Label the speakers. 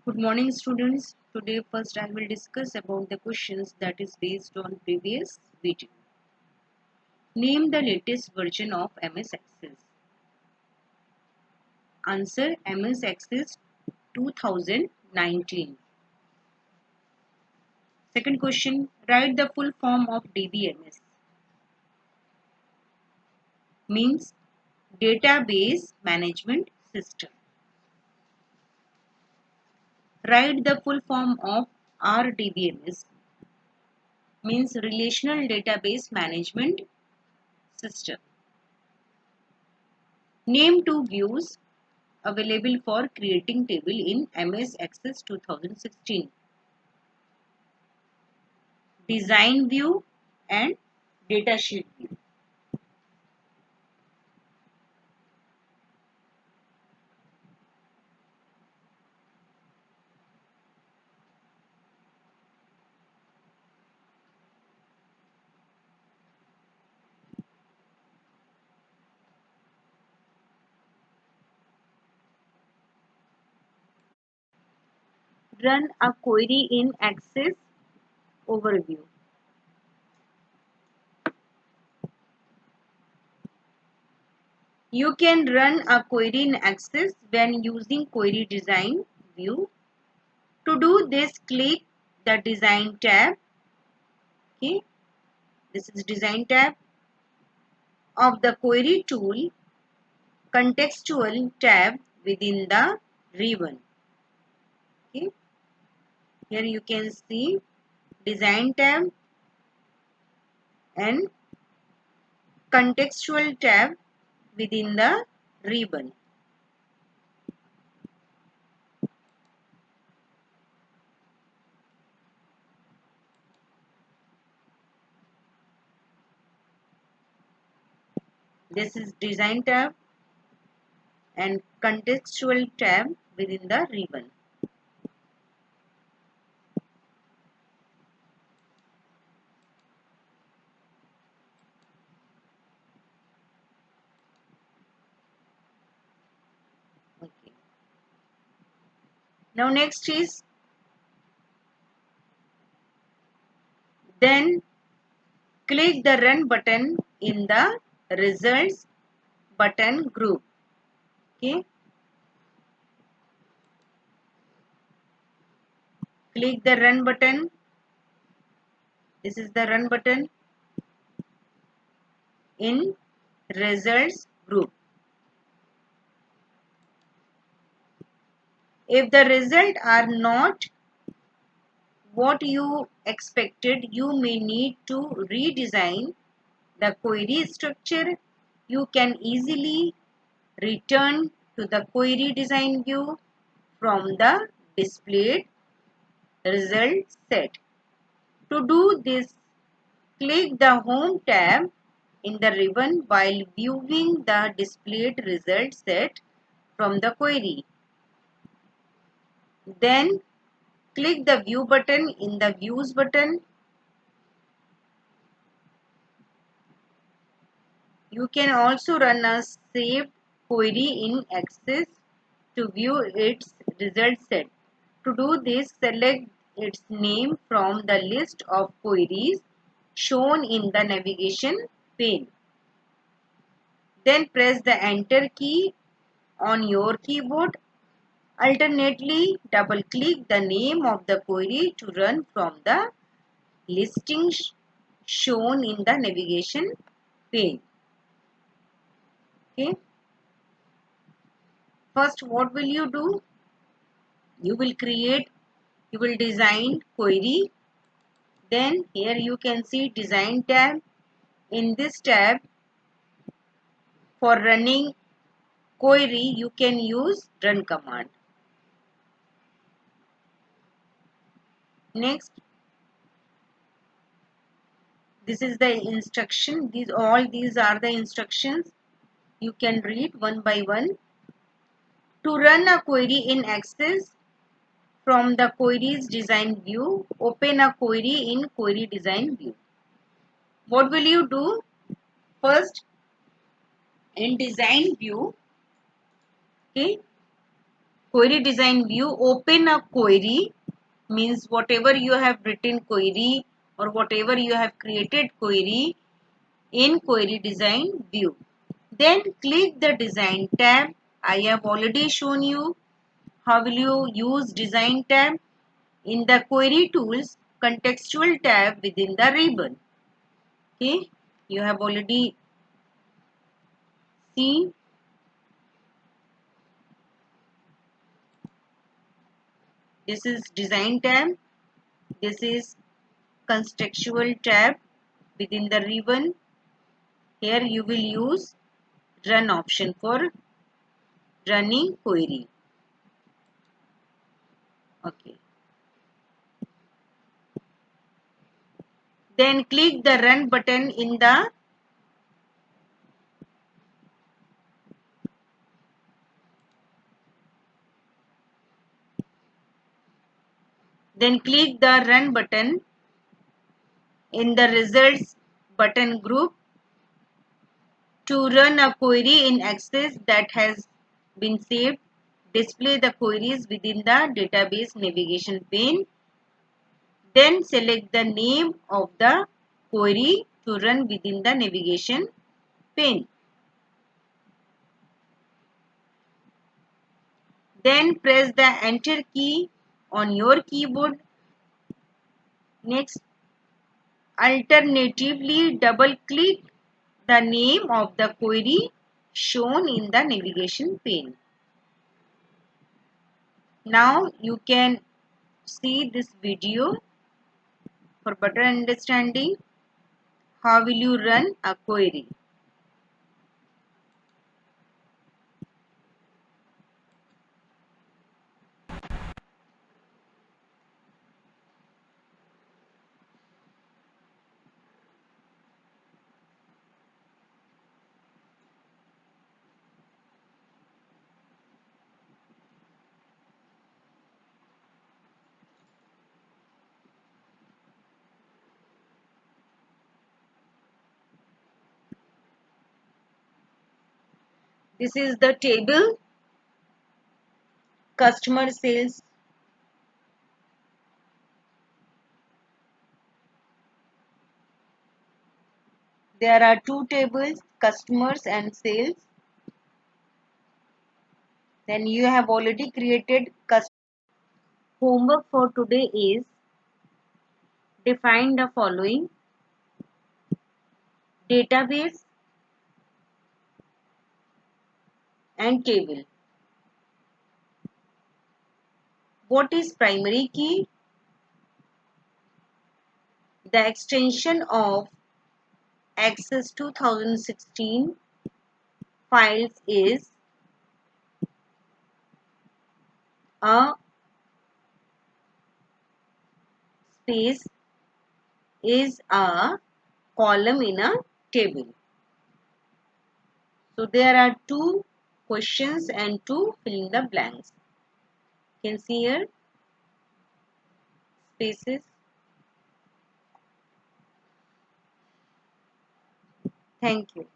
Speaker 1: Good morning students. Today first I will discuss about the questions that is based on previous video. Name the latest version of MS Access. Answer MS Access 2019. Second question, write the full form of DBMS. Means Database Management System. Write the full form of RDBMS. Means Relational Database Management System. Name two views available for creating table in MS Access 2016. Design view and datasheet view. Run a query in Access overview. You can run a query in Access when using query design view. To do this, click the design tab. Okay, this is design tab of the query tool, contextual tab within the ribbon. Okay, here you can see design tab and contextual tab within the ribbon. This is design tab and contextual tab within the ribbon. Okay. Now next is then click the run button in the results button group. Okay. Click the run button. This is the run button in results group. If the results are not what you expected, you may need to redesign the query structure. You can easily return to the query design view from the displayed result set. To do this, click the Home tab in the ribbon while viewing the displayed result set from the query. Then click the View button in the Views button. You can also run a saved query in Access to view its result set. To do this, select its name from the list of queries shown in the navigation pane. Then press the Enter key on your keyboard. Alternately, double-click the name of the query to run from the listing shown in the navigation pane. Okay. First, what will you do? You will design query. Then here you can see design tab. In this tab, for running query, you can use run command. Next, this is the instruction. All these are the instructions. You can read one by one. To run a query in Access, from the queries design view, open a query in query design view. What will you do? First, in design view, okay, query design view, open a query, means whatever you have written query or whatever you have created query in query design view. Then click the design tab. I have already shown you how will you use design tab in the query tools contextual tab within the ribbon. Okay, you have already seen. This is design tab. This is contextual tab within the ribbon. Here you will use run option for running query. Okay. Then click the run button in the run button in the results button group to run a query in Access that has been saved. Display the queries within the database navigation pane. Then select the name of the query to run within the navigation pane. Then press the enter key on your keyboard. Next, alternatively double click the name of the query shown in the navigation pane. Now you can see this video for better understanding how will you run a query. This is the table customer sales. There are two tables, customers and sales. Then you have already created customers. Homework for today is define the following: database and table. What is primary key? The extension of Access 2016 files is a space is a column in a table. So there are two questions and two fill in the blanks. You can see here spaces. Thank you.